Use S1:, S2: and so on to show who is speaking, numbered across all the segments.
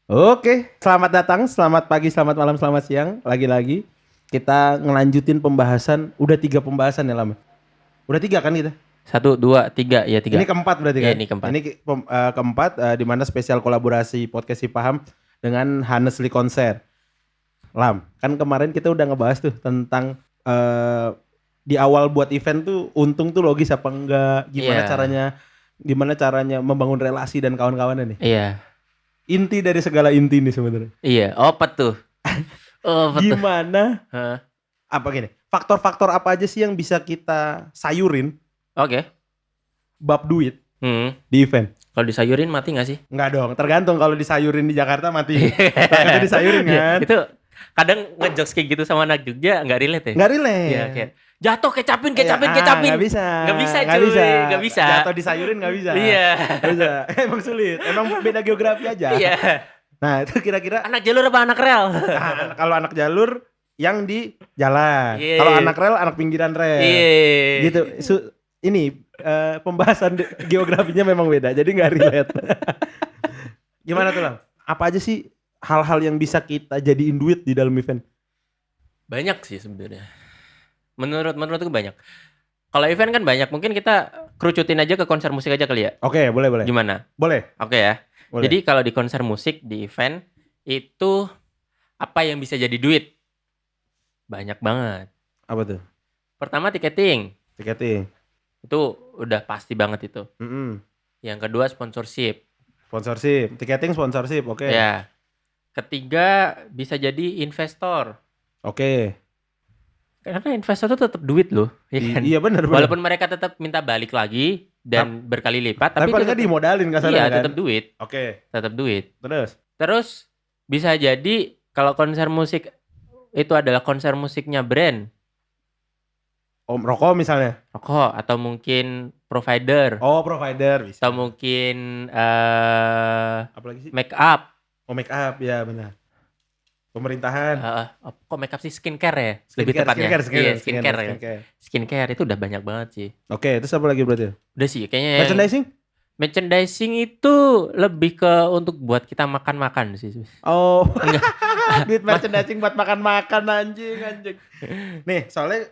S1: Oke, selamat datang, selamat pagi, selamat malam, selamat siang. Lagi-lagi kita ngelanjutin pembahasan. Udah 3 pembahasan ya lama. Udah 3 kan kita?
S2: 1, 2, 3, ya
S1: Ini
S2: 3.
S1: keempat berarti
S2: Ya
S1: kan?
S2: ini keempat.
S1: Ini keempat, di mana spesial kolaborasi podcast Si Paham dengan Honestly Konser. Lam, kan kemarin kita udah ngebahas tuh tentang eh, di awal buat event tuh untung tuh logis apa enggak,
S2: Iya,
S1: gimana caranya membangun relasi dan kawan-kawannya nih.
S2: iya,
S1: Inti dari segala inti nih sebenarnya.
S2: iya. Apa tuh? Apa tuh?
S1: Gimana
S2: Hah?
S1: apa gini, faktor-faktor apa aja sih yang bisa kita sayurin
S2: Oke.
S1: bab duit
S2: Hmm.
S1: di event?
S2: Kalau disayurin mati nggak sih?
S1: Enggak dong, tergantung. Kalau disayurin di Jakarta mati. Takutnya disayurin
S2: Iya,
S1: kan?
S2: itu kadang ngejokes kayak gitu sama anak Jogja nggak relate ya?
S1: Enggak
S2: Iya,
S1: relate.
S2: kayak jatuh kecapin,
S1: Ya,
S2: kecapin, kecapin.
S1: nggak bisa.
S2: Nggak bisa,
S1: Nggak
S2: cuy.
S1: bisa.
S2: Nggak bisa.
S1: Jatuh disayurin nggak bisa.
S2: Iya.
S1: Nggak bisa. Emang sulit. Emang beda geografi aja.
S2: Iya.
S1: Nah, itu kira-kira
S2: Anak jalur apa anak rel?
S1: kalau anak jalur yang di jalan.
S2: Iya.
S1: Kalau anak rel, anak pinggiran rel.
S2: Iya.
S1: Gitu. Ini pembahasan geografinya memang beda. Jadi nggak relate. Gimana tuh Lang? Apa aja sih hal-hal yang bisa kita jadiin duit di dalam event?
S2: Banyak sih sebenarnya. Menurutku banyak. Kalau event kan banyak, mungkin kita kerucutin aja ke konser musik aja kali ya.
S1: Oke, boleh.
S2: Gimana?
S1: Boleh.
S2: Oke ya.
S1: Boleh.
S2: Jadi kalau di konser musik, di event, itu apa yang bisa jadi duit? Banyak banget.
S1: Apa tuh?
S2: Pertama tiketing.
S1: Tiketing.
S2: Itu udah pasti banget itu.
S1: Mm-mm.
S2: Yang kedua sponsorship.
S1: Sponsorship. Tiketing sponsorship. Oke.
S2: Ya. Ketiga bisa jadi investor.
S1: Oke.
S2: Karena investor itu tetap duit loh. Ya kan?
S1: Iya benar.
S2: Walaupun mereka tetap minta balik lagi dan berkali lipat.
S1: Tapi
S2: Tapi
S1: paling
S2: itu
S1: nggak dimodalin kasarnya
S2: iya,
S1: kan?
S2: tetap duit.
S1: Oke.
S2: Tetap duit.
S1: Terus?
S2: Bisa jadi kalau konser musik itu adalah konser musiknya brand,
S1: Om rokok misalnya.
S2: rokok, atau mungkin provider,
S1: Oh, provider bisa.
S2: atau mungkin
S1: Apalagi sih?
S2: make up.
S1: Oh, make up ya benar. Pemerintahan.
S2: Kok make up sih, skincare ya lebih tepatnya. Iya, skincare ya. Skincare itu udah banyak banget sih.
S1: Oke, terus apa lagi berarti?
S2: Udah sih kayaknya yang
S1: Merchandising?
S2: itu lebih ke untuk buat kita makan-makan sih.
S1: Oh,
S2: Enggak.
S1: duit merchandising buat makan-makan anjing. Nih, soalnya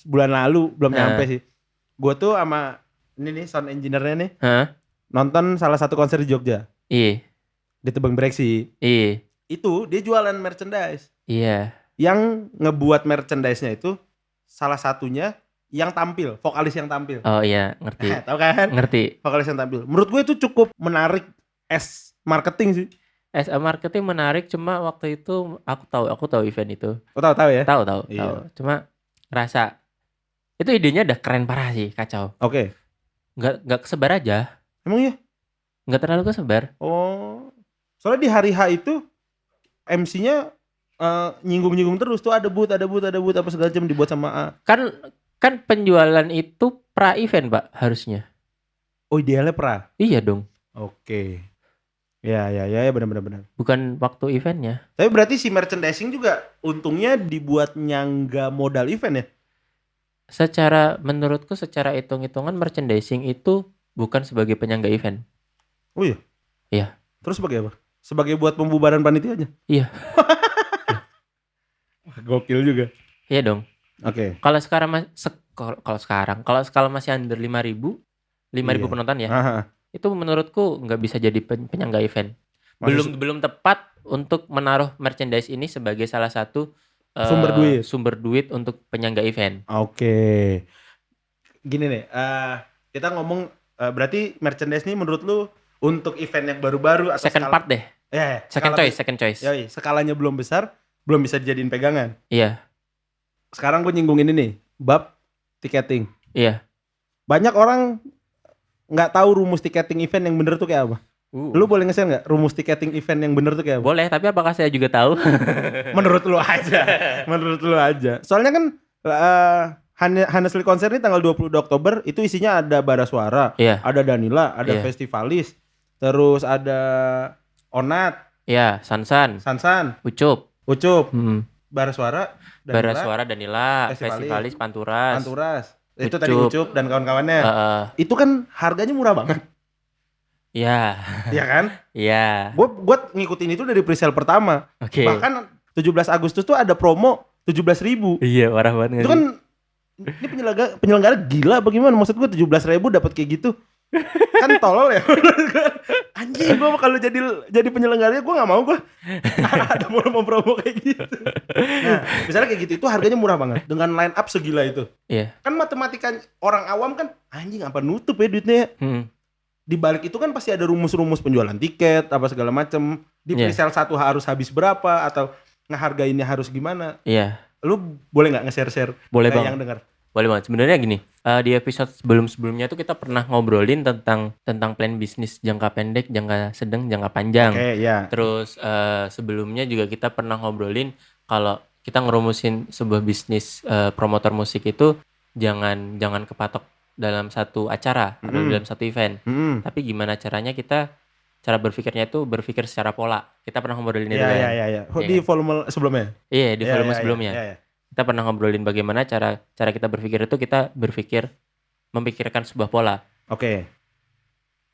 S1: bulan lalu belum nyampe sih. Gue tuh sama ini nih sound engineer-nya nih
S2: Hah?
S1: nonton salah satu konser di Jogja
S2: Iya.
S1: di Tebing Breksi.
S2: Iya.
S1: Itu dia jualan merchandise.
S2: Iya.
S1: Yang ngebuat merchandise-nya itu salah satunya yang tampil, vokalis yang tampil.
S2: Oh iya, ngerti.
S1: Tahu kan?
S2: Ngerti.
S1: Vokalis yang tampil. Menurut gue itu cukup menarik as marketing sih.
S2: SA marketing menarik, cuma waktu itu aku tahu event itu.
S1: Lo tahu ya?
S2: Tahu.
S1: Iya.
S2: Cuma ngerasa itu idenya udah keren parah sih, kacau.
S1: Oke.
S2: Nggak kesebar aja.
S1: Emang iya?
S2: Nggak terlalu kesebar.
S1: Oh. Soalnya di hari H itu MC-nya nyinggung-nyinggung terus tuh ada boot apa segala macam dibuat sama A.
S2: Kan penjualan itu pra event, Pak, harusnya.
S1: Oh, idealnya pra.
S2: Iya dong.
S1: Oke. Ya benar.
S2: Bukan waktu eventnya.
S1: Tapi berarti si merchandising juga untungnya dibuat nyangga modal event ya?
S2: Menurutku secara hitung-hitungan merchandising itu bukan sebagai penyangga event.
S1: Oh iya?
S2: Iya.
S1: Terus sebagai apa? Sebagai buat pembubaran panitia aja?
S2: Iya.
S1: Gokil juga.
S2: Iya dong.
S1: Oke.
S2: Kalau sekarang masih under 5.000
S1: Iya.
S2: penonton ya.
S1: Aha.
S2: Itu menurutku nggak bisa jadi penyangga event.
S1: Maksud-
S2: Belum tepat untuk menaruh merchandise ini sebagai salah satu
S1: Sumber duit.
S2: untuk penyangga event.
S1: Oke. Gini nih, kita ngomong berarti merchandise ini menurut lu untuk event yang baru-baru atau
S2: Second part deh. Second choice.
S1: Yoi, skalanya belum besar, belum bisa dijadiin pegangan.
S2: Iya.
S1: Sekarang gue nyinggung ini nih, bab tiketing.
S2: Iya.
S1: Banyak orang nggak tahu rumus tiketing event yang bener tuh kayak apa. Lu boleh nge-share nggak rumus tiketing event yang bener tuh kayak apa?
S2: Boleh, tapi apakah saya juga tahu?
S1: Menurut lu aja. Soalnya kan Honestly Konser ini tanggal 22 Oktober itu isinya ada Bara Suara,
S2: Iya.
S1: ada Danila, ada
S2: Iya.
S1: Festivalis, terus ada Onat,
S2: Iya, Sansan,
S1: Ucup, Bara Suara,
S2: Bara Suara, Danila, Festivalis, Panturas.
S1: Itu tadi Ucup dan kawan-kawannya. Itu kan harganya murah banget.
S2: Iya.
S1: Iya kan?
S2: Iya.
S1: Gue ngikutin itu dari presale pertama.
S2: Oke.
S1: Bahkan 17 Agustus tuh ada promo 17.000.
S2: Iya, parah banget
S1: Itu
S2: nggak sih?
S1: kan ini penyelenggara gila bagaimana? Maksud gue 17.000 dapat kayak gitu. Kan tolol ya. Anjing, gue kalau jadi penyelenggaranya gue nggak mau gue. Ada promo kayak gitu. Nah, misalnya kayak gitu itu harganya murah banget dengan line up segila itu.
S2: Iya.
S1: Kan matematika orang awam kan anjing apa nutup ya duitnya ya. Di balik itu kan pasti ada rumus-rumus penjualan tiket apa segala macem. Di
S2: Iya.
S1: presale satu harus habis berapa atau ngehargainnya harus gimana.
S2: Iya.
S1: Lu boleh nggak nge-share
S2: Boleh
S1: kayak
S2: banget.
S1: yang dengar?
S2: Boleh banget. Sebenarnya gini, di episode sebelumnya tuh kita pernah ngobrolin tentang plan bisnis jangka pendek, jangka sedang, jangka panjang.
S1: Oke, ya.
S2: Terus sebelumnya juga kita pernah ngobrolin kalau kita ngerumusin sebuah bisnis promotor musik itu jangan kepatok dalam satu acara atau dalam satu event. Tapi gimana caranya cara berpikirnya itu berpikir secara pola. Kita pernah ngobrolin itu kan.
S1: Iya. Di volume sebelumnya.
S2: Iya, di volume
S1: Iya,
S2: sebelumnya.
S1: iya.
S2: Kita pernah ngobrolin bagaimana cara kita berpikir itu kita memikirkan sebuah pola.
S1: Oke.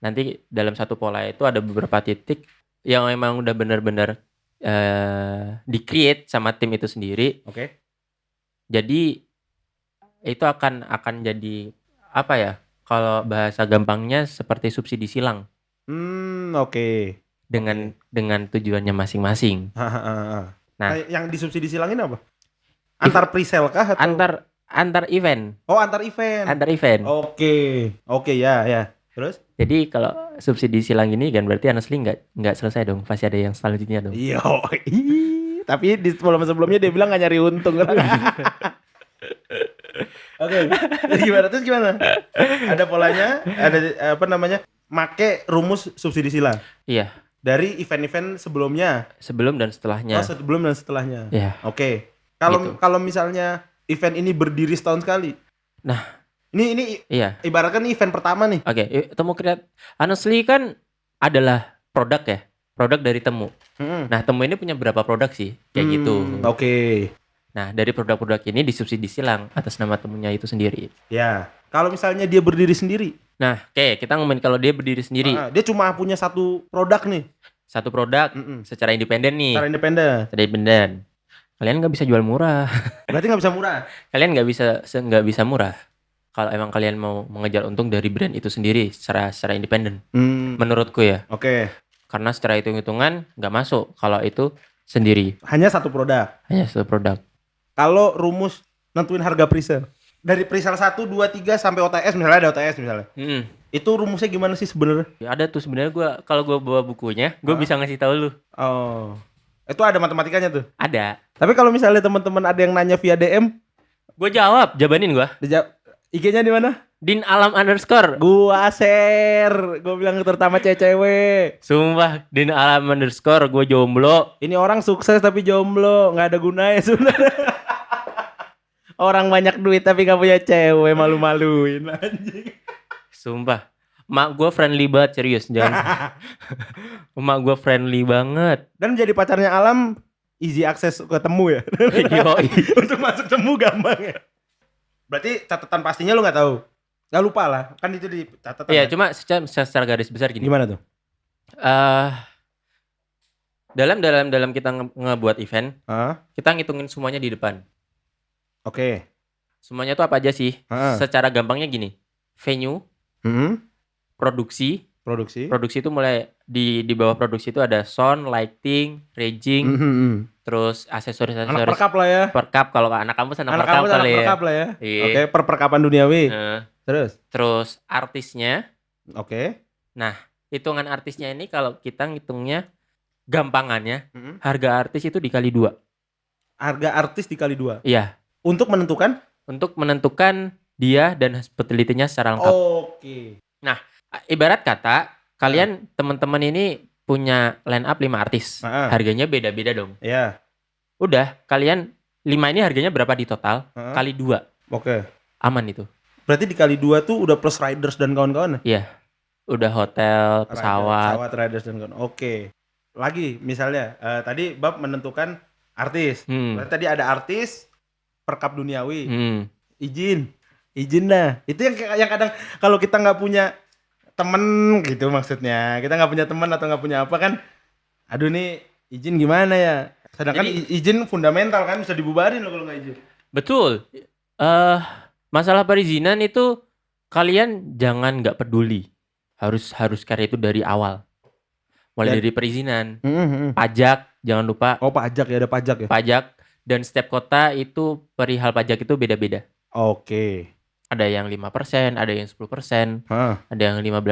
S2: Nanti dalam satu pola itu ada beberapa titik yang memang udah benar-benar di-create sama tim itu sendiri.
S1: Oke.
S2: Jadi itu akan jadi apa ya? Kalau bahasa gampangnya seperti subsidi silang
S1: Oke.
S2: dengan tujuannya masing-masing. Nah,
S1: Yang disubsidi silangin apa? Antar presale kah atau
S2: antar event.
S1: Oh, antar event.
S2: Antar event.
S1: Oke, ya. Terus?
S2: Jadi kalau subsidi silang ini kan berarti honestly nggak selesai dong. Pasti ada yang selanjutnya dong.
S1: Iya. Tapi di sebelumnya dia bilang nggak nyari untung. Oke. Terus gimana? Ada polanya, ada apa namanya? Make rumus subsidi silang.
S2: Iya.
S1: Dari event-event sebelumnya.
S2: Sebelum dan setelahnya.
S1: Oh, sebelum dan setelahnya.
S2: Iya.
S1: Oke.
S2: Gitu.
S1: Kalau misalnya event ini berdiri setahun sekali.
S2: Nah,
S1: ini
S2: iya.
S1: ibaratkan ini event pertama nih.
S2: Oke, Temu Kreatif. Honestly kan adalah produk ya. Produk dari Temu. Nah, Temu ini punya berapa produk sih? Kayak gitu.
S1: Oke.
S2: Nah, dari produk-produk ini disubsidi silang atas nama Temunya itu sendiri.
S1: Ya. Kalau misalnya dia berdiri sendiri.
S2: Nah, oke, kita ngomongin kalau dia berdiri sendiri.
S1: Dia cuma punya satu produk nih.
S2: Satu produk secara independen nih.
S1: Secara independen.
S2: Kalian nggak bisa jual murah.
S1: Berarti nggak bisa murah.
S2: Kalian nggak bisa murah. Kalau emang kalian mau mengejar untung dari brand itu sendiri secara independen. Menurutku ya.
S1: Oke.
S2: Karena secara hitung-hitungan nggak masuk kalau itu sendiri.
S1: Hanya satu produk.
S2: Kalau
S1: rumus nentuin harga presale. Dari presale 1, 2, 3 sampai OTS misalnya ada OTS misalnya. Itu rumusnya gimana sih sebenarnya?
S2: Ya ada tuh sebenarnya kalau gue bawa bukunya, gue bisa ngasih tahu lu.
S1: Oh. Itu ada matematikanya tuh?
S2: Ada.
S1: Tapi kalau misalnya teman-teman ada yang nanya via DM,
S2: gue jabanin gue.
S1: IG-nya di mana?
S2: Din_alam_.
S1: Gua share. Gua bilang terutama cewek.
S2: Sumpah, Din_alam_. Gue jomblo.
S1: Ini orang sukses tapi jomblo, nggak ada gunanya sebenarnya. Orang banyak duit tapi nggak punya cewek, malu-maluin anjing.
S2: Sumpah. Mak gue friendly banget, serius. Jangan. Mak gue friendly banget.
S1: Dan jadi pacarnya Alam easy akses ke Temu ya. Untuk masuk Temu gampang ya. Berarti catatan pastinya lu nggak tahu. Nggak lupa lah, kan itu di catatan.
S2: Iya, cuma secara garis besar gini.
S1: Gimana tuh?
S2: Dalam kita ngebuat event, kita ngitungin semuanya di depan.
S1: Oke.
S2: Semuanya tuh apa aja sih? Secara gampangnya gini. Venue, produksi itu mulai di bawah produksi itu ada sound, lighting, rigging, terus aksesoris.
S1: Anak perkap lah ya.
S2: Perkap, kalau anak kampus anak
S1: perkap lah ya.
S2: Iya.
S1: Oke, perkapan duniawi.
S2: Terus artisnya.
S1: Oke.
S2: Nah, hitungan artisnya ini kalau kita ngitungnya gampangannya, harga artis itu dikali 2.
S1: Harga artis dikali 2?
S2: Iya.
S1: Untuk menentukan dia dan hospitality-nya secara lengkap. Oke.
S2: Nah, ibarat kata kalian teman-teman ini punya line up 5 artis. Harganya beda-beda dong.
S1: Iya.
S2: Udah, kalian 5 ini harganya berapa di total? Kali 2.
S1: Oke.
S2: Aman itu.
S1: Berarti dikali 2 tuh udah plus riders dan kawan-kawan?
S2: Iya. Udah hotel, pesawat.
S1: Riders dan kawan. Oke. Lagi misalnya tadi Bab menentukan artis. Berarti tadi ada artis, perkap duniawi. Izin lah. Itu yang kadang kalau kita nggak punya temen gitu maksudnya. Kita nggak punya temen atau nggak punya apa kan. Aduh nih izin gimana ya. Sedangkan izin fundamental kan bisa dibubarin loh kalau nggak izin.
S2: Betul. Masalah perizinan itu kalian jangan nggak peduli. Harus karya itu dari awal. Mulai dari perizinan, pajak, jangan lupa.
S1: Oh pajak ya, ada pajak ya?
S2: Pajak, dan setiap kota itu perihal pajak itu beda-beda.
S1: Oke.
S2: Ada yang 5%, ada yang 10%, ada yang 15%.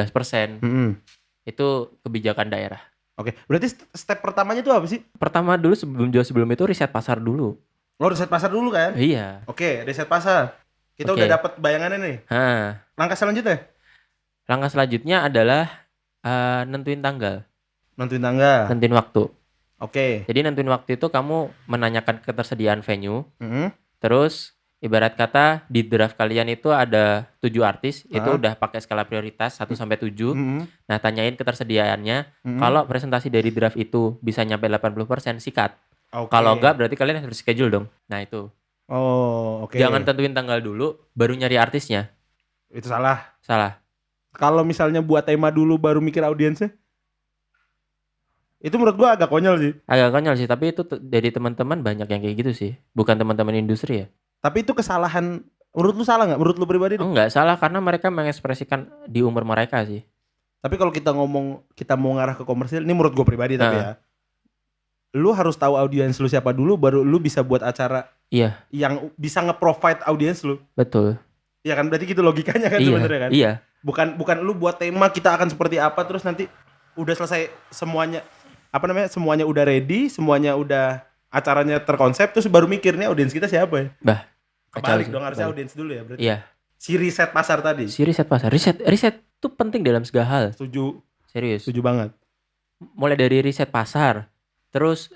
S2: Itu kebijakan daerah.
S1: Oke, berarti step pertamanya itu apa sih?
S2: Pertama dulu sebelum itu riset pasar dulu.
S1: Oh riset pasar dulu kan?
S2: Iya.
S1: Oke, riset pasar. Kita udah dapat bayangannya nih. Langkah selanjutnya?
S2: Langkah selanjutnya adalah nentuin tanggal.
S1: Nentuin tanggal.
S2: Nentuin waktu.
S1: Oke.
S2: Jadi nentuin waktu itu kamu menanyakan ketersediaan venue. Terus ibarat kata di draft kalian itu ada 7 artis, itu udah pakai skala prioritas 1 sampai 7. Nah, tanyain ketersediaannya. Kalau presentasi dari draft itu bisa nyampe 80%, sikat. Kalau enggak berarti kalian harus schedule dong. Nah, itu.
S1: Oh, oke.
S2: Jangan tentuin tanggal dulu baru nyari artisnya.
S1: Itu salah.
S2: Salah.
S1: Kalau misalnya buat tema dulu baru mikir audiensnya? Itu menurut gua agak konyol sih.
S2: Agak konyol sih, tapi itu dari teman-teman banyak yang kayak gitu sih. Bukan teman-teman industri ya.
S1: Tapi itu kesalahan, menurut lu salah nggak? Menurut lu pribadi?
S2: Enggak salah, karena mereka mengekspresikan di umur mereka sih.
S1: Tapi kalau kita mau ngarah ke komersil, ini menurut gue pribadi tapi ya. Lu harus tahu audiens lu siapa dulu, baru lu bisa buat acara yang bisa nge-provide audiens lu.
S2: Betul.
S1: Iya kan, berarti gitu logikanya kan sebenarnya kan?
S2: Iya.
S1: Bukan lu buat tema kita akan seperti apa, terus nanti udah selesai semuanya, semuanya udah ready, semuanya udah acaranya terkonsep, terus baru mikirnya audiens kita siapa ya? Kebalik dong, harusnya audiens dulu ya berarti.
S2: Iya.
S1: Si riset pasar tadi.
S2: Riset itu penting dalam segala hal.
S1: Setuju.
S2: Serius.
S1: Setuju banget.
S2: Mulai dari riset pasar. Terus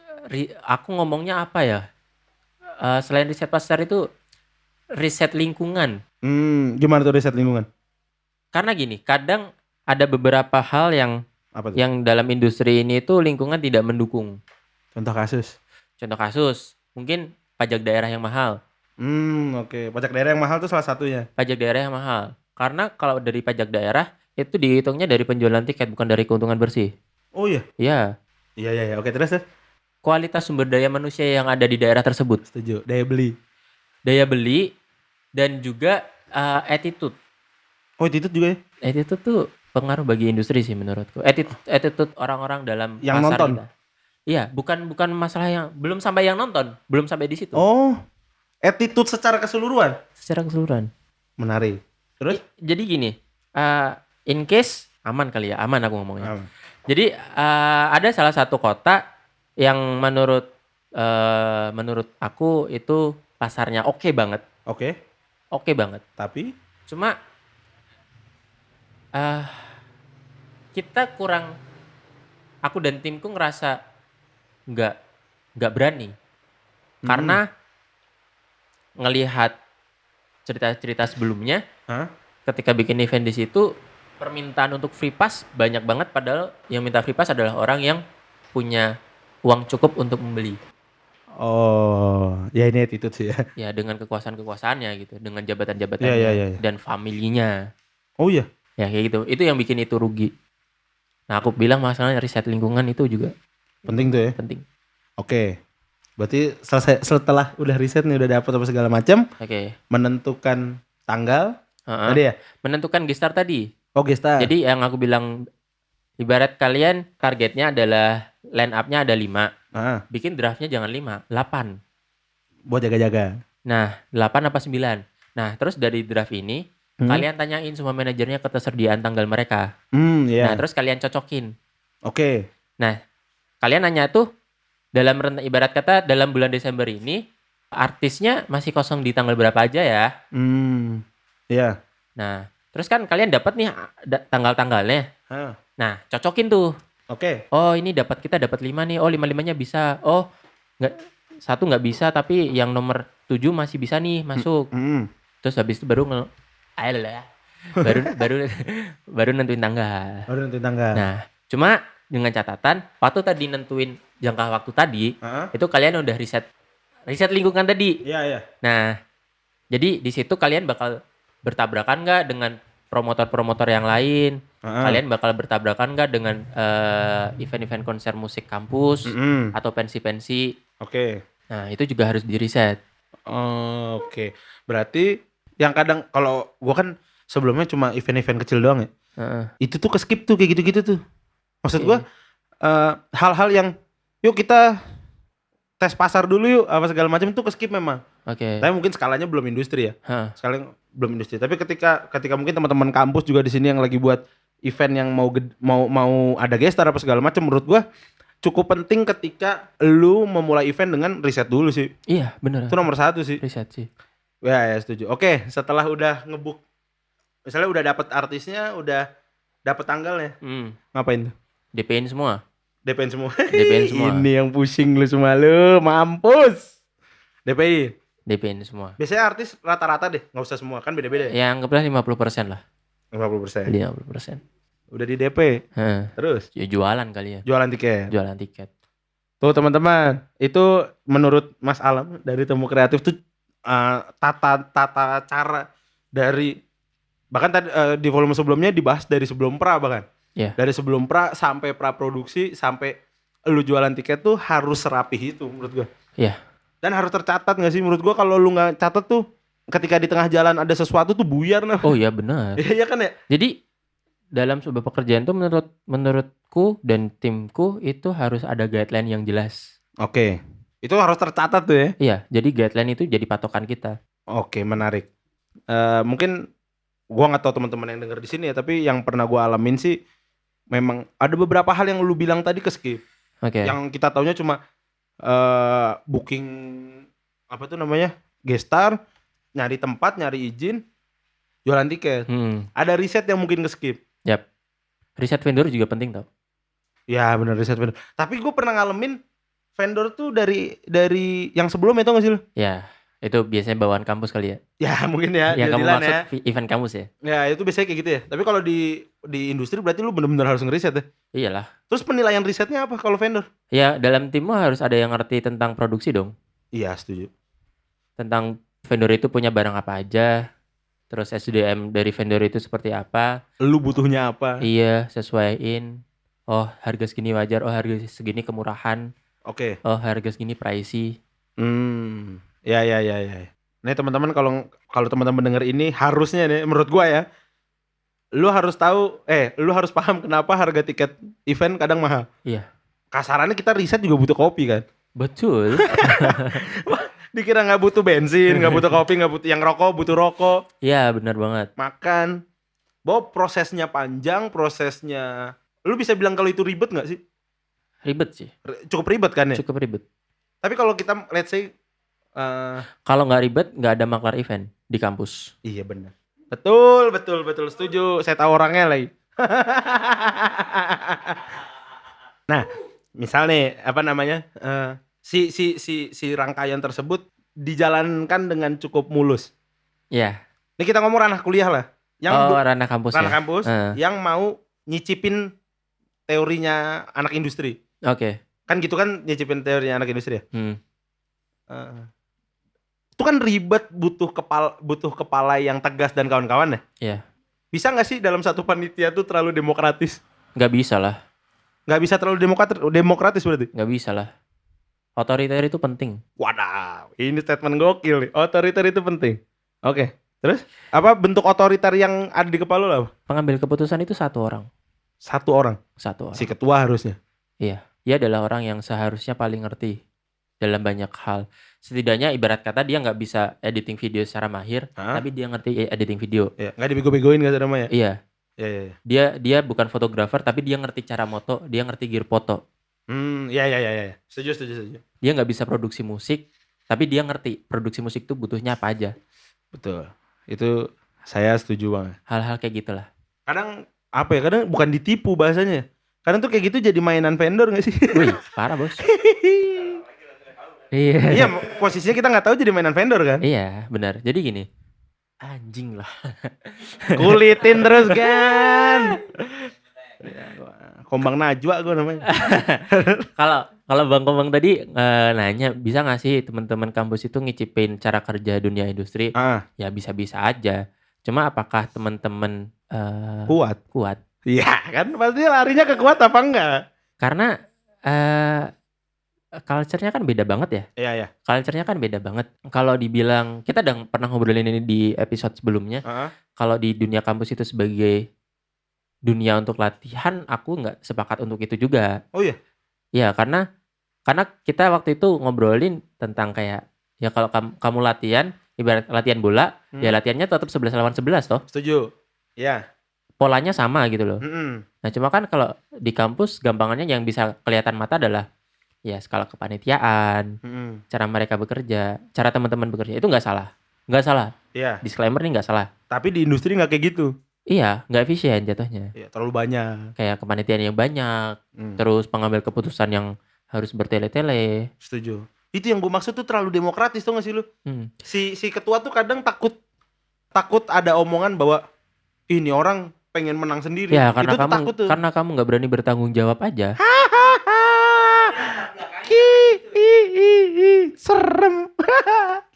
S2: aku ngomongnya apa ya? Selain riset pasar itu riset lingkungan.
S1: Gimana tuh riset lingkungan?
S2: Karena gini, kadang ada beberapa hal yang dalam industri ini itu lingkungan tidak mendukung.
S1: Contoh kasus. Mungkin pajak daerah yang mahal. Oke. Pajak daerah yang mahal itu salah satunya.
S2: Pajak daerah yang mahal. Karena kalau dari pajak daerah itu dihitungnya dari penjualan tiket, bukan dari keuntungan bersih.
S1: Oh iya?
S2: Iya.
S1: Iya. Oke, terus?
S2: Kualitas sumber daya manusia yang ada di daerah tersebut.
S1: Setuju. Daya beli dan juga attitude. Oh, attitude juga ya?
S2: Attitude tuh pengaruh bagi industri sih menurutku. Attitude orang-orang dalam
S1: yang
S2: pasar
S1: nonton.
S2: kita. Iya, bukan masalah yang belum sampai yang nonton, belum sampai di situ.
S1: Oh. Attitude secara keseluruhan. Menarik. Terus?
S2: Jadi gini, in case aman kali ya, aman aku ngomongnya.
S1: Aman.
S2: Jadi ada salah satu kota yang menurut aku itu pasarnya oke banget. Oke banget.
S1: Tapi
S2: cuma kita kurang, aku dan timku ngerasa nggak berani karena ngelihat cerita-cerita sebelumnya. Ketika bikin event di situ, permintaan untuk free pass banyak banget, padahal yang minta free pass adalah orang yang punya uang cukup untuk membeli.
S1: Oh, ya ini attitude sih ya.
S2: Ya, dengan kekuasaan-kekuasaannya gitu, dengan jabatan-jabatannya dan familinya.
S1: Oh iya.
S2: Ya kayak gitu. Itu yang bikin itu rugi. Nah, aku bilang masalahnya riset lingkungan itu juga
S1: penting tuh ya.
S2: Penting.
S1: Oke. Berarti setelah udah riset nih, udah dapet apa segala macam. Menentukan tanggal. Tadi ya?
S2: Menentukan gestar tadi.
S1: Oh, gestar.
S2: Jadi yang aku bilang, ibarat kalian targetnya adalah line up-nya ada 5. Bikin draftnya jangan 5, 8.
S1: Buat jaga-jaga.
S2: Nah, 8 apa 9. Nah, terus dari draft ini kalian tanyain semua manajernya ketersediaan tanggal mereka. Nah, terus kalian cocokin.
S1: Oke.
S2: Nah, kalian nanya tuh dalam ibarat kata dalam bulan Desember ini artisnya masih kosong di tanggal berapa aja ya.
S1: Iya.
S2: Nah, terus kan kalian dapat nih tanggal-tanggalnya. Nah, cocokin tuh.
S1: Oke.
S2: Oh, ini kita dapat 5 nih. Oh, 5-5-nya bisa. Oh, nggak bisa, tapi yang nomor 7 masih bisa nih masuk. Terus habis itu baru nentuin tanggal. Nah, cuma dengan catatan waktu tadi nentuin jangka waktu tadi, itu kalian udah riset lingkungan tadi.
S1: Iya.
S2: Nah, jadi di situ kalian bakal bertabrakan nggak dengan promotor-promotor yang lain? Kalian bakal bertabrakan nggak dengan event-event konser musik kampus atau pensi-pensi?
S1: Oke.
S2: Nah, itu juga harus di-riset.
S1: Oke. Berarti yang kadang kalau gua kan sebelumnya cuma event-event kecil doang ya. Itu tuh ke-skip tuh kayak gitu-gitu tuh. Maksud gua hal-hal yang yuk kita tes pasar dulu yuk apa segala macam itu ke-skip memang.
S2: Oke.
S1: Tapi mungkin skalanya belum industri ya. Skalanya belum industri. Tapi ketika mungkin teman-teman kampus juga di sini yang lagi buat event yang mau ada gestar apa segala macam, menurut gua cukup penting ketika lu memulai event dengan riset dulu sih.
S2: Iya, benar.
S1: Itu nomor 1 sih.
S2: Riset sih.
S1: Ya, setuju. Oke, setelah udah nge-book, misalnya udah dapet artisnya, udah dapet tanggalnya, ngapain tuh?
S2: DP-in semua.
S1: DP-in semua.
S2: DP-in semua.
S1: Ini yang pusing lu semua lu, mampus. DP-in
S2: semua.
S1: Biasanya artis rata-rata deh, nggak usah semua, kan beda-beda
S2: ya. Ya anggaplah 50% lah.
S1: 50%.
S2: 50%.
S1: Udah di DP. Terus?
S2: Ya jualan kali ya.
S1: Jualan tiket.
S2: Jualan tiket.
S1: Tuh teman-teman, itu menurut Mas Alam dari Temu Kreatif tuh tata cara dari bahkan tadi di volume sebelumnya dibahas dari sebelum pra bahkan.
S2: Yeah.
S1: Dari sebelum pra sampai pra produksi sampai lu jualan tiket tuh harus serapih itu menurut gua.
S2: Iya. Yeah.
S1: Dan harus tercatat nggak sih menurut gua, kalau lu nggak catat tuh ketika di tengah jalan ada sesuatu tuh buyar nah.
S2: Oh iya benar.
S1: Iya kan ya.
S2: Jadi dalam sebuah pekerjaan tuh menurutku dan timku itu harus ada guideline yang jelas.
S1: Oke. Itu harus tercatat tuh ya.
S2: Iya, jadi guideline itu jadi patokan kita.
S1: Oke, menarik. Mungkin gua nggak tahu teman-teman yang denger di sini ya, tapi yang pernah gua alamin sih memang ada beberapa hal yang lu bilang tadi ke-skip.
S2: Oke.
S1: Yang kita taunya cuma booking apa tuh namanya? Gestar, nyari tempat, nyari izin, jualan tiket. Ada riset yang mungkin ke-skip.
S2: Yap. Riset vendor juga penting tau.
S1: Ya benar, riset vendor. Tapi gue pernah ngalamin vendor tuh dari yang sebelumnya, tau gak sih lu?
S2: Ya, itu biasanya bawaan kampus kali ya.
S1: Ya mungkin ya.
S2: Yang kamu maksud ya. Event kampus ya.
S1: Ya itu biasanya kayak gitu ya. Tapi kalau di industri berarti lu benar-benar harus ngeriset ya.
S2: Iyalah.
S1: Terus penilaian risetnya apa kalau vendor?
S2: Ya dalam timmu harus ada yang ngerti tentang produksi dong.
S1: Iya, setuju.
S2: Tentang vendor itu punya barang apa aja. Terus SDM dari vendor itu seperti apa.
S1: Lu butuhnya apa.
S2: Iya, sesuaiin. Oh harga segini wajar, oh harga segini kemurahan.
S1: Oke.
S2: Oh harga segini pricey.
S1: Ya. Nih teman-teman, kalau teman-teman denger ini harusnya nih menurut gua ya, lu harus tahu, lu harus paham kenapa harga tiket event kadang mahal.
S2: Iya.
S1: Kasarannya kita riset juga butuh kopi kan.
S2: Betul.
S1: Dikira nggak butuh bensin, nggak butuh kopi, nggak butuh yang rokok, butuh rokok.
S2: Iya benar banget.
S1: Makan. Bahwa prosesnya panjang, prosesnya. Lu bisa bilang kalau itu ribet nggak sih?
S2: Ribet sih.
S1: Cukup ribet kan ya?
S2: Cukup ribet.
S1: Tapi kalau kita let's say
S2: kalau nggak ribet nggak ada maklar event di kampus.
S1: Iya benar. Betul setuju. Saya tahu orangnya lagi. Nah, misal nih apa namanya? Si rangkaian tersebut dijalankan dengan cukup mulus.
S2: Iya.
S1: Ini kita ngomong ranah kuliah lah.
S2: Ranah kampus ya.
S1: Ranah kampus yang mau nyicipin teorinya anak industri.
S2: Oke.
S1: Kan gitu kan, nyicipin teorinya anak industri ya. Itu kan ribet, butuh kepala yang tegas dan kawan-kawan ya.
S2: Iya.
S1: Bisa nggak sih dalam satu panitia tuh terlalu demokratis?
S2: Nggak bisa lah.
S1: Nggak bisa terlalu demokratis berarti?
S2: Nggak bisa lah. Otoriter itu penting.
S1: Wadaw, ini statement gokil nih. Otoriter itu penting. Oke, terus apa bentuk otoriter yang ada di kepala lo apa?
S2: Pengambil keputusan itu satu orang.
S1: Satu orang?
S2: Satu orang.
S1: Si ketua harusnya?
S2: Iya, dia adalah orang yang seharusnya paling ngerti dalam banyak hal. Setidaknya ibarat kata dia nggak bisa editing video secara mahir, tapi dia ngerti editing video.
S1: Iya, nggak dibego-begoin nggak namanya?
S2: Iya.
S1: Iya.
S2: Dia bukan fotografer, tapi dia ngerti cara moto, dia ngerti gear foto.
S1: Iya. Setuju.
S2: Dia nggak bisa produksi musik, tapi dia ngerti produksi musik itu butuhnya apa aja.
S1: Betul. Itu saya setuju banget.
S2: Hal-hal kayak gitulah.
S1: Kadang bukan ditipu bahasanya. Kadang tuh kayak gitu jadi mainan vendor nggak sih?
S2: Wih, parah bos.
S1: Iya, posisinya kita nggak tahu jadi mainan vendor kan?
S2: Iya, benar. Jadi gini, anjing lah.
S1: Kulitin terus kan. Kombang Najwa gue namanya.
S2: Kalau Bang Kombang tadi nanya bisa nggak sih teman-teman kampus itu ngicipin cara kerja dunia industri? Ya bisa-bisa aja. Cuma apakah teman-teman
S1: kuat? Iya kan pasti larinya ke kuat apa enggak?
S2: Karena culture-nya kan beda banget ya.
S1: Iya ya.
S2: Culture-nya kan beda banget. Kalau dibilang, kita udah pernah ngobrolin ini di episode sebelumnya.
S1: Heeh.
S2: Kalau di dunia kampus itu sebagai dunia untuk latihan, aku nggak sepakat untuk itu juga.
S1: Oh iya.
S2: Ya karena kita waktu itu ngobrolin tentang kayak, ya kalau kamu latihan, ibarat latihan bola, ya latihannya tetap 11 lawan 11 toh.
S1: Setuju. Iya.
S2: Polanya sama gitu loh.
S1: Mm-mm.
S2: Nah cuma kan kalau di kampus gampangannya yang bisa kelihatan mata adalah ya skala kepanitiaan,
S1: Mm-mm.
S2: cara mereka bekerja, cara teman-teman bekerja, itu nggak salah. Nggak salah.
S1: Iya.
S2: Disclaimer nih nggak salah.
S1: Tapi di industri nggak kayak gitu.
S2: Iya, nggak efisien jatuhnya.
S1: Iya, terlalu banyak.
S2: Kayak kepanitiaan yang banyak, terus pengambil keputusan yang harus bertele-tele.
S1: Setuju. Itu yang gue maksud tuh terlalu demokratis tuh gak sih lu? Si ketua tuh kadang takut ada omongan bahwa ini orang pengen menang sendiri.
S2: Ya karena
S1: itu tuh takut tuh.
S2: karena kamu nggak berani bertanggung jawab aja.
S1: Serem.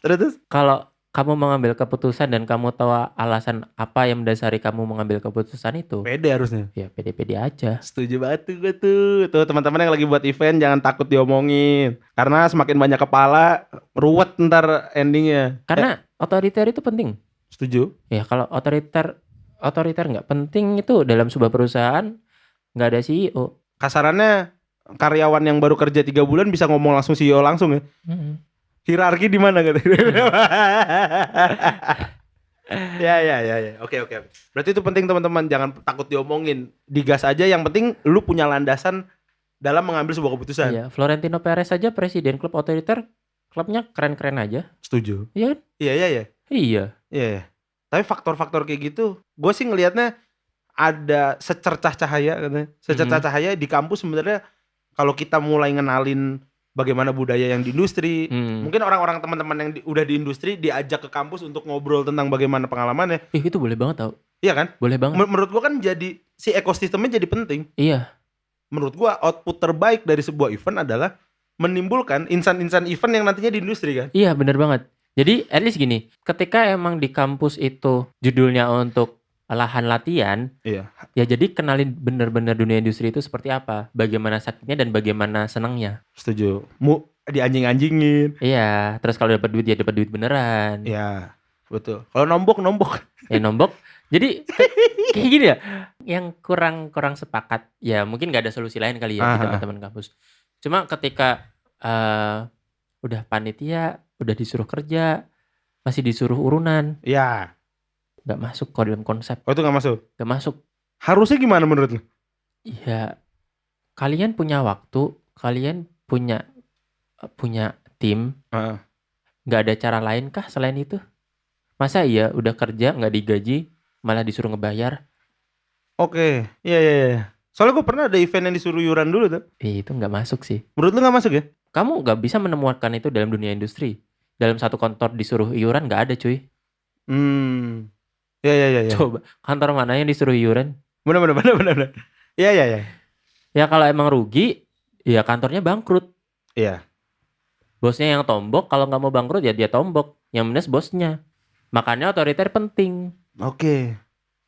S1: Terus
S2: Kalau kamu mengambil keputusan dan kamu tahu alasan apa yang mendasari kamu mengambil keputusan itu,
S1: pede harusnya.
S2: ya pede-pede aja.
S1: Setuju banget tuh gue tuh. Tuh teman-teman yang lagi buat event jangan takut diomongin. Karena semakin banyak kepala, ruwet ntar endingnya.
S2: Karena otoriter itu penting.
S1: Setuju.
S2: Ya kalau otoriter nggak penting itu dalam sebuah perusahaan nggak ada CEO.
S1: Kasarannya karyawan yang baru kerja 3 bulan bisa ngomong langsung CEO langsung ya. Hierarki di mana gitu. Ya. Oke. Berarti itu penting teman-teman, jangan takut diomongin. Digas aja, yang penting lu punya landasan dalam mengambil sebuah keputusan.
S2: Iya, Florentino Perez aja presiden klub otoriter, klubnya keren-keren aja.
S1: Setuju.
S2: Iya kan?
S1: Iya. Iya. Tapi faktor-faktor kayak gitu, gue sih ngelihatnya ada secercah cahaya katanya. Secercah cahaya di kampus sebenarnya kalau kita mulai ngenalin bagaimana budaya yang di industri, mungkin orang-orang teman-teman yang udah di industri diajak ke kampus untuk ngobrol tentang bagaimana pengalamannya.
S2: Itu boleh banget tau.
S1: Iya kan?
S2: Boleh banget.
S1: Menurut gua kan jadi si ekosistemnya jadi penting.
S2: Iya.
S1: Menurut gua output terbaik dari sebuah event adalah menimbulkan insan-insan event yang nantinya di industri kan.
S2: Iya bener banget. Jadi at least gini, ketika emang di kampus itu judulnya untuk lahan latihan,
S1: iya,
S2: ya jadi kenalin bener-bener dunia industri itu seperti apa, bagaimana sakitnya dan bagaimana senangnya.
S1: Setuju. Dianjing-anjingin.
S2: Iya, terus kalau dapat duit ya dapat duit beneran.
S1: Iya, betul. Kalau nombok.
S2: Ya nombok. Jadi kayak gini ya, yang kurang sepakat, ya mungkin nggak ada solusi lain kali ya di teman-teman kampus. Cuma ketika udah panitia, udah disuruh kerja, masih disuruh urunan.
S1: Iya.
S2: Nggak masuk kok dalam konsep.
S1: Oh itu nggak masuk?
S2: Nggak masuk.
S1: Harusnya gimana menurut lu?
S2: Ya kalian punya waktu, kalian punya tim, nggak ada cara lain kah selain itu? Masa iya udah kerja nggak digaji, malah disuruh ngebayar?
S1: Oke, iya. Soalnya gue pernah ada event yang disuruh iuran dulu tuh.
S2: Itu nggak masuk sih.
S1: Menurut lu nggak masuk ya?
S2: Kamu nggak bisa menemukan itu dalam dunia industri. Dalam satu kantor disuruh iuran nggak ada cuy.
S1: Iya.
S2: Coba kantor mana yang disuruh iuran?
S1: Bener. Iya.
S2: Ya kalau emang rugi, ya kantornya bangkrut.
S1: Iya.
S2: Bosnya yang tombok, kalau nggak mau bangkrut ya dia tombok. Yang minus bosnya. Makanya otoriter penting.
S1: Oke.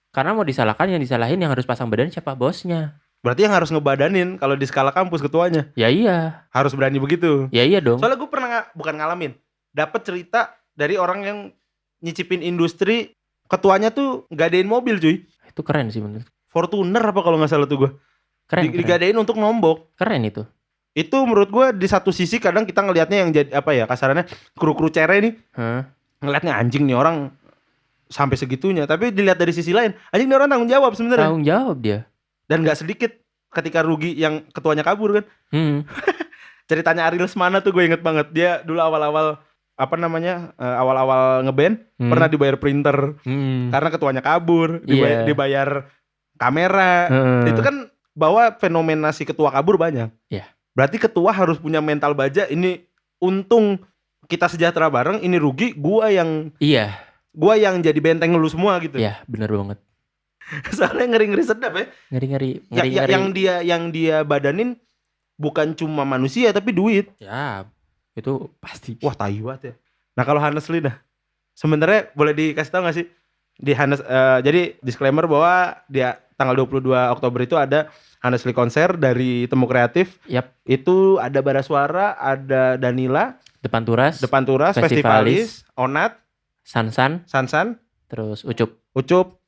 S2: Karena mau disalahkan, yang disalahin yang harus pasang badan siapa? Bosnya.
S1: Berarti yang harus ngebadanin kalau di skala kampus ketuanya.
S2: Ya iya.
S1: Harus berani begitu.
S2: Ya iya dong.
S1: Soalnya gue pernah bukan ngalamin, dapat cerita dari orang yang nyicipin industri, ketuanya tuh gadein mobil cuy.
S2: Itu keren sih menurut.
S1: Fortuner apa kalau nggak salah tuh gue.
S2: Keren.
S1: Digadein untuk nombok.
S2: Keren itu.
S1: Itu menurut gue di satu sisi kadang kita ngelihatnya yang jadi apa ya, kasarannya kru-kru cere nih. Ngelihatnya anjing nih orang sampai segitunya, tapi dilihat dari sisi lain, anjing nih orang tanggung jawab sebenarnya.
S2: Tanggung jawab dia.
S1: Dan nggak sedikit ketika rugi yang ketuanya kabur kan. Ceritanya Ari Lesmana tuh gue inget banget. Dia dulu awal-awal awal-awal ngeband pernah dibayar printer karena ketuanya kabur, dibayar kamera. Itu kan bawa fenomena si ketua kabur banyak. Berarti ketua harus punya mental baja, ini untung kita sejahtera bareng, ini rugi gua yang jadi benteng lu semua gitu.
S2: Iya, benar banget.
S1: Soalnya ngeri-ngeri sedap ya.
S2: Ngeri.
S1: Yang dia badanin bukan cuma manusia tapi duit.
S2: Ya, itu pasti.
S1: Wah, tai banget ya. Nah, kalau Honestly dah. Sebenarnya boleh dikasih tahu enggak sih di Hannes, jadi disclaimer bahwa dia tanggal 22 Oktober itu ada Honestly konser dari Temu Kreatif.
S2: Yap.
S1: Itu ada Bara Suara, ada Danila,
S2: Depan Turas,
S1: Festivalis, Onat,
S2: Sansan,
S1: Sansan,
S2: terus Ucup.
S1: Ucup.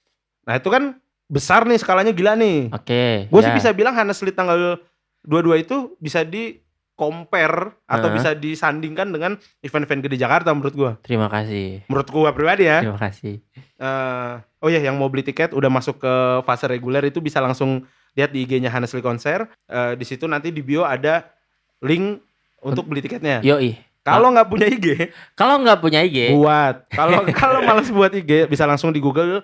S1: Nah itu kan besar nih, skalanya gila nih.
S2: Oke.
S1: Gue sih bisa bilang Honestly tanggal 22 itu bisa di compare atau bisa disandingkan dengan event-event gede Jakarta menurut gue.
S2: Terima kasih.
S1: Menurut gue pribadi ya.
S2: Terima kasih.
S1: Oh ya, yang mau beli tiket udah masuk ke fase reguler itu bisa langsung lihat di IG-nya Honestly Konser. Di situ nanti di bio ada link untuk beli tiketnya.
S2: Yoi.
S1: Kalau nggak punya IG, buat. Kalau malas buat IG bisa langsung di Google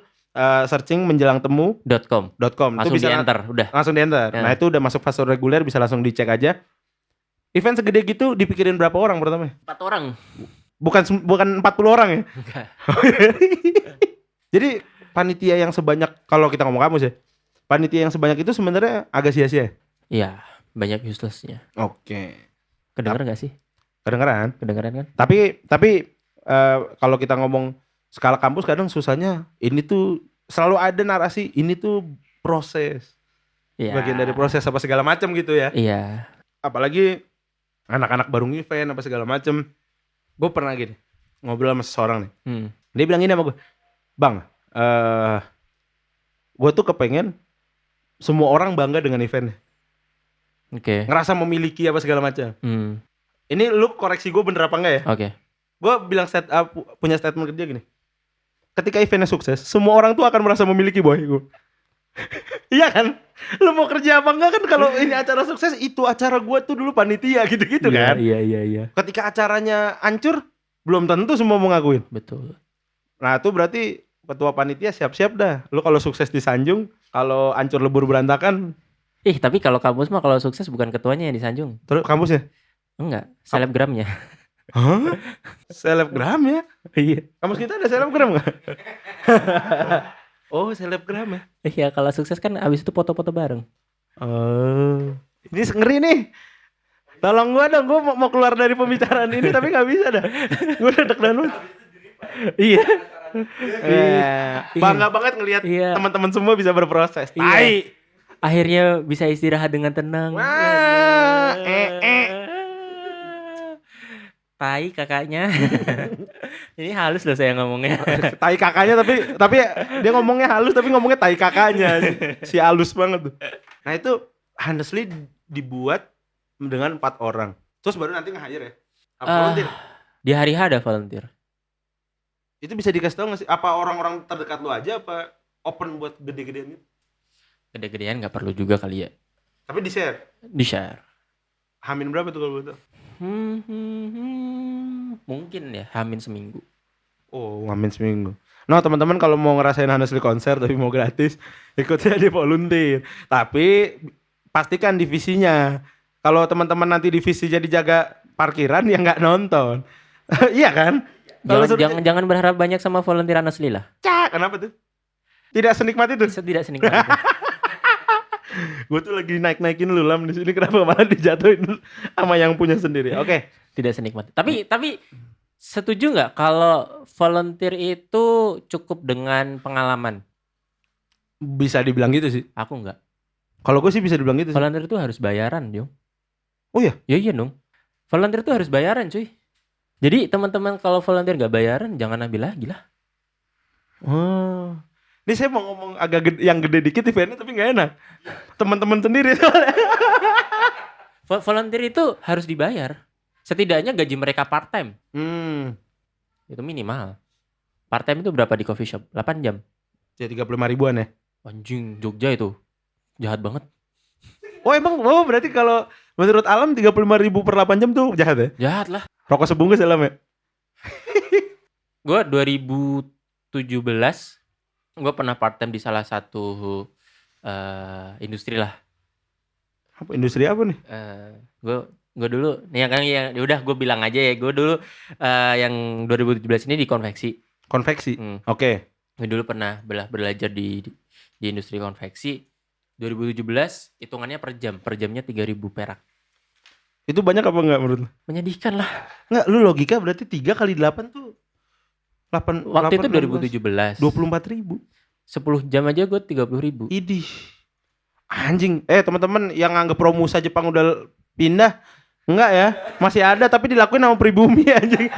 S1: searching menjelang temu.com.
S2: Langsung
S1: itu bisa
S2: di enter, udah.
S1: Langsung di enter.
S2: Ya.
S1: Nah itu udah masuk fase reguler, bisa langsung dicek aja. Event segede gitu dipikirin berapa orang pertama?
S2: 4 orang.
S1: Bukan 40 orang ya?
S2: Enggak.
S1: Jadi panitia yang sebanyak, kalau kita ngomong kamus ya, panitia yang sebanyak itu sebenarnya agak sia-sia.
S2: Iya, banyak uselessnya.
S1: Oke.
S2: Kedengeran gak sih?
S1: Kedengeran
S2: kan?
S1: Tapi kalau kita ngomong skala kampus kadang susahnya ini tuh selalu ada narasi ini tuh proses.
S2: Iya.
S1: Bagian dari proses apa segala macam gitu ya.
S2: Iya.
S1: Apalagi anak-anak baru event apa segala macam. Gue pernah gini ngobrol sama seseorang nih. Dia bilang ini sama gue, "Bang, gue tuh kepengen semua orang bangga dengan eventnya.
S2: Oke.
S1: Ngerasa memiliki apa segala macam." Ini lu koreksi gue bener apa enggak ya?
S2: Oke.
S1: Gue bilang punya statement ke dia gini. Ketika eventnya sukses, semua orang tuh akan merasa memiliki boy. Iya kan? Lu mau kerja apa enggak kan kalau ini acara sukses, itu acara gue tuh dulu panitia gitu-gitu kan?
S2: Iya.
S1: Ketika acaranya hancur, belum tentu semua mau ngakuin.
S2: Betul.
S1: Nah itu berarti ketua panitia siap-siap dah. Lu kalau sukses disanjung, kalau hancur lebur berantakan.
S2: Tapi kalau kampus mah kalau sukses bukan ketuanya yang disanjung.
S1: Terus kampusnya?
S2: Enggak, selebgramnya.
S1: Hah? Selebgram ya?
S2: Iya.
S1: Kampus kita ada selebgram gak? Oh selebgram ya?
S2: Iya, kalau sukses kan abis itu foto-foto bareng.
S1: Oh, ini ngeri nih. Tolong gue dong, gue mau keluar dari pembicaraan ini tapi gak bisa dah. Gue udah deg-degan banget. Iya. Bangga banget ngelihat teman-teman semua bisa berproses. Tai.
S2: Akhirnya bisa istirahat dengan tenang. Tai kakaknya. Ini halus loh saya ngomongnya.
S1: Tai kakaknya tapi dia ngomongnya halus tapi ngomongnya tai kakaknya. Si halus banget tuh. Nah itu Honestly dibuat dengan 4 orang. Terus baru nanti nge-hire ya? Apa volunteer?
S2: Di hari H ada volunteer.
S1: Itu bisa dikasih tahu gak sih? Apa orang-orang terdekat lu aja apa open buat gede-gedean gitu?
S2: Gede-gedean gak perlu juga kali ya.
S1: Tapi di-share?
S2: Di-share.
S1: Hamin berapa tuh kalau betul?
S2: Mungkin ya Hamin seminggu.
S1: Oh, Hamin seminggu. Nah teman-teman kalau mau ngerasain Honestly konser tapi mau gratis, ikutnya di volunteer. Tapi pastikan divisinya. Kalau teman-teman nanti divisinya dijaga parkiran ya nggak nonton. Iya kan?
S2: Jangan berharap banyak sama volunteer Honestly lah.
S1: Kenapa tuh? Tidak senikmat itu.
S2: Tidak senikmat itu.
S1: Gue tuh lagi naik-naikin lu Lam di sini, kenapa malah dijatuhin sama yang punya sendiri. Oke.
S2: Tidak senikmat. Tapi setuju nggak kalau volunteer itu cukup dengan pengalaman?
S1: Bisa dibilang gitu sih.
S2: Aku nggak.
S1: Kalau gue sih bisa dibilang gitu sih.
S2: Volunteer itu harus bayaran, Jong.
S1: Oh iya?
S2: Iya dong. Volunteer itu harus bayaran, cuy. Jadi teman-teman kalau volunteer nggak bayaran, jangan ambil lagi lah.
S1: Oh. Ini saya mau ngomong agak yang gede dikit eventnya tapi gak enak. Teman-teman sendiri.
S2: Volunteer itu harus dibayar. Setidaknya gaji mereka part time. Itu minimal. Part time itu berapa di coffee shop? 8 jam.
S1: Ya 35 ribuan ya.
S2: Anjing, Jogja itu. Jahat banget.
S1: Oh emang berarti kalau menurut Alam 35 ribu per 8 jam tuh jahat ya?
S2: Jahat lah.
S1: Rokok sebungkus ya Lam ya?
S2: Gue 2017 gue pernah part time di salah satu industri lah.
S1: Apa industri apa nih?
S2: Gue dulu nih yang udah gue bilang aja ya, gue dulu yang 2017 ini di konveksi.
S1: Oke.
S2: Gue dulu pernah belajar di industri konveksi. 2017 hitungannya per jamnya 3.000 perak.
S1: Itu banyak apa enggak menurut lu?
S2: Menyedihkan lah.
S1: Enggak, lu logika berarti 3 kali 8 tuh 8.
S2: Waktu itu 2017.
S1: 24 ribu.
S2: 10 jam aja gue 30.000.
S1: Idih. Anjing. Teman-teman yang nganggep Romusa Jepang udah pindah, enggak ya? Masih ada tapi dilakuin sama pribumi anjing.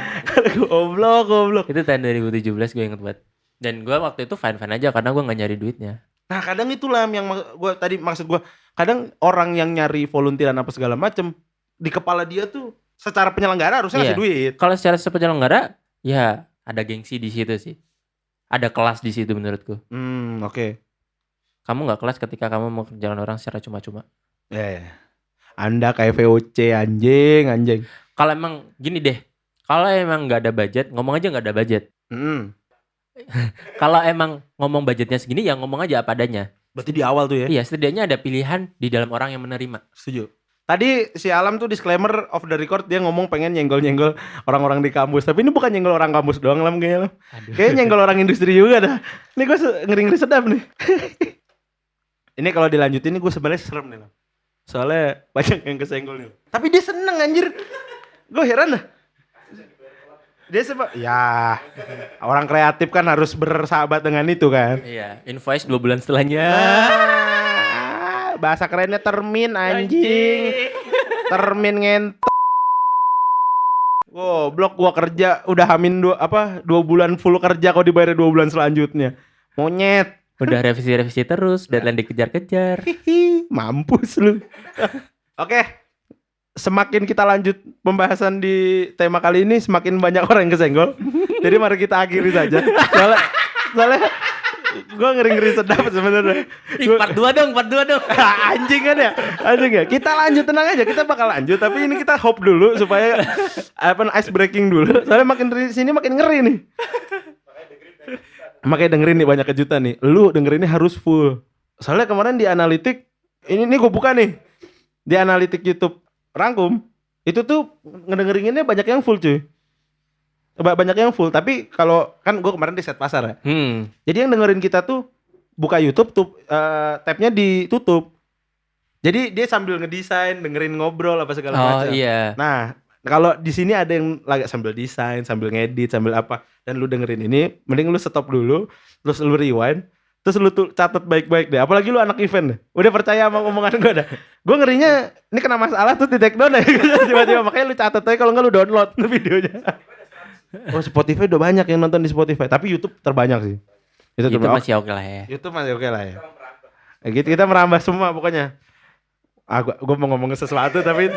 S1: Goblok.
S2: Itu tahun 2017 gue inget banget. Dan gue waktu itu fine-fine aja karena gue gak nyari duitnya.
S1: Nah kadang itulah yang gue tadi maksud gue, kadang orang yang nyari volunteeran apa segala macem di kepala dia tuh secara penyelenggara harusnya ngasih duit.
S2: Kalau secara penyelenggara ya ada gengsi di situ sih, ada kelas di situ menurutku.
S1: Oke.
S2: Kamu nggak kelas ketika kamu mau kerjaan orang secara cuma-cuma.
S1: Anda kayak VOC anjing.
S2: Kalau emang gini deh, kalau emang nggak ada budget, ngomong aja nggak ada budget. Kalau emang ngomong budgetnya segini, ya ngomong aja apa adanya.
S1: Berarti di awal tuh ya?
S2: Iya, setidaknya ada pilihan di dalam orang yang menerima.
S1: Setuju. Tadi si Alam tuh disclaimer off the record, dia ngomong pengen nyenggol-nyenggol orang-orang di kampus. Tapi ini bukan nyenggol orang kampus doang Lam kayaknya. Kayaknya nyenggol orang industri juga dah. Ini gue ngeri-ngeri sedap nih. Ini kalau dilanjutin ini gue sebenarnya serem nih Lam. Soalnya banyak yang kesenggol nih. Tapi dia seneng anjir. Gue heran dah. Dia ya orang kreatif kan harus bersahabat dengan itu kan.
S2: Iya, invoice 2 bulan setelahnya.
S1: Bahasa kerennya termin anjing. Termin ngentot. Blok gua kerja udah hamin 2 bulan full kerja kok dibayar 2 bulan selanjutnya. Monyet.
S2: Udah revisi terus, deadline dikejar-kejar.
S1: Mampus lu. Oke. Semakin kita lanjut pembahasan di tema kali ini, semakin banyak orang yang kesenggol. Jadi mari kita akhiri saja. Soalnya gue ngeri-ngeri sedap sebenarnya.
S2: Part 2 dong.
S1: Anjing ya. Kita lanjut, tenang aja. Kita bakal lanjut. Tapi ini kita hop dulu supaya ice breaking dulu. Soalnya makin dari sini makin ngeri nih. Makanya dengerin nih banyak kejutan nih. Lu dengerinnya harus full. Soalnya kemarin di analitik, ini gue buka nih. Di analitik YouTube Rangkum, itu tuh ngedengerinnya banyak yang full cuy. Banyak yang full, tapi kalau kan gue kemarin di set pasar ya. Jadi yang dengerin kita tuh buka YouTube tuh tabnya ditutup. Jadi dia sambil ngedesain, dengerin ngobrol apa segala macam.
S2: Iya.
S1: Nah, kalau di sini ada yang lagi sambil desain, sambil ngedit, sambil apa, dan lu dengerin ini, mending lu stop dulu, terus lu rewind, terus lu tuh catat baik-baik deh. Apalagi lu anak event deh. Udah percaya sama omongan gue dah. Gue ngerinya ini kena masalah tuh di take down deh. Tiba-tiba makanya lu catat aja, kalau enggak lu download videonya. Oh, Spotify udah banyak yang nonton di Spotify, tapi YouTube terbanyak sih.
S2: YouTube masih oke lah ya.
S1: YouTube masih oke lah ya. Gitu kita merambah semua pokoknya. Gue mau ngomongin sesuatu tapi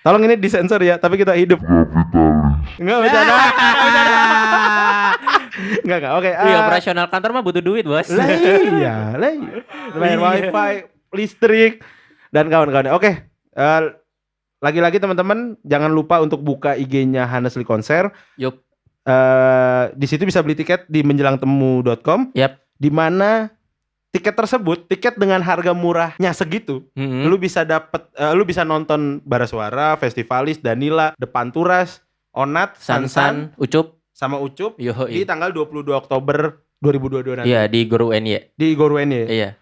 S1: tolong ini disensor ya, tapi kita hidup. Enggak bercanda. Enggak. Oke.
S2: Iya, operasional kantor mah butuh duit, Bos.
S1: Lah iya. Bayar wifi, listrik dan kawan-kawan. Oke. Lagi-lagi teman-teman jangan lupa untuk buka IG-nya Honestly Konser.
S2: Yup.
S1: Di situ bisa beli tiket di menjelangtemu.com.
S2: Yap.
S1: Di mana tiket tersebut, tiket dengan harga murahnya segitu, lu bisa lu bisa nonton Barasuara, Festivalis, Danila, The Panturas, Onat, Sansan,
S2: Ucup
S1: sama Ucup
S2: Yohoi.
S1: di tanggal 22 Oktober 2022 nanti.
S2: Iya, di Gor UNY.
S1: Di Gor UNY.
S2: Iya.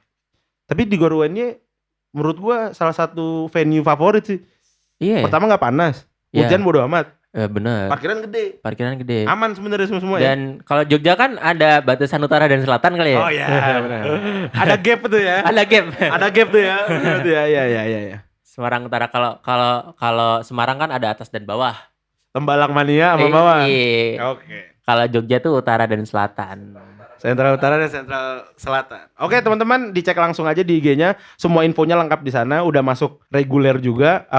S1: Tapi di Gor UNY menurut gua salah satu venue favorit sih.
S2: Iya.
S1: Pertama enggak panas. Hujan bodo amat.
S2: Bener.
S1: Parkiran gede. Aman sebenarnya semua ya.
S2: Dan kalau Jogja kan ada batasan utara dan selatan kali ya.
S1: Oh iya, benar. Ada gap tuh ya. Ada gap tuh ya. Iya.
S2: Semarang Utara, kalau Semarang kan ada atas dan bawah.
S1: Tembalang mania sama bawah.
S2: Iya.
S1: Oke.
S2: Kalau Jogja tuh utara dan selatan.
S1: Sentral Utara dan Sentral Selatan. Oke, teman-teman, dicek langsung aja di IG-nya. Semua infonya lengkap di sana. Udah masuk reguler juga.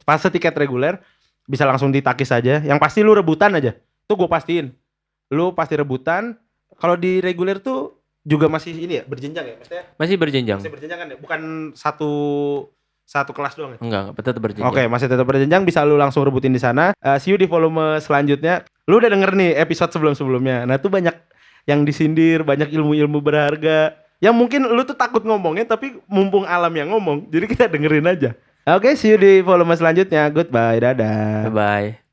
S1: Fase tiket reguler. Bisa langsung ditakis aja. Yang pasti lu rebutan aja. Tuh gue pastiin. Lu pasti rebutan. Kalau di reguler tuh juga masih ini ya, berjenjang ya? Maksudnya
S2: Masih berjenjang.
S1: Masih berjenjang kan ya? Bukan satu kelas doang ya?
S2: Enggak, tetap berjenjang.
S1: Oke, masih tetap berjenjang. Bisa lu langsung rebutin di sana. See you di volume selanjutnya. Lu udah denger nih episode sebelum-sebelumnya. Nah tuh banyak yang disindir, banyak ilmu-ilmu berharga. Yang mungkin lu tuh takut ngomongnya, tapi mumpung Alam yang ngomong. Jadi kita dengerin aja. Oke, see you di volume selanjutnya. Goodbye, dadah.
S2: Bye-bye.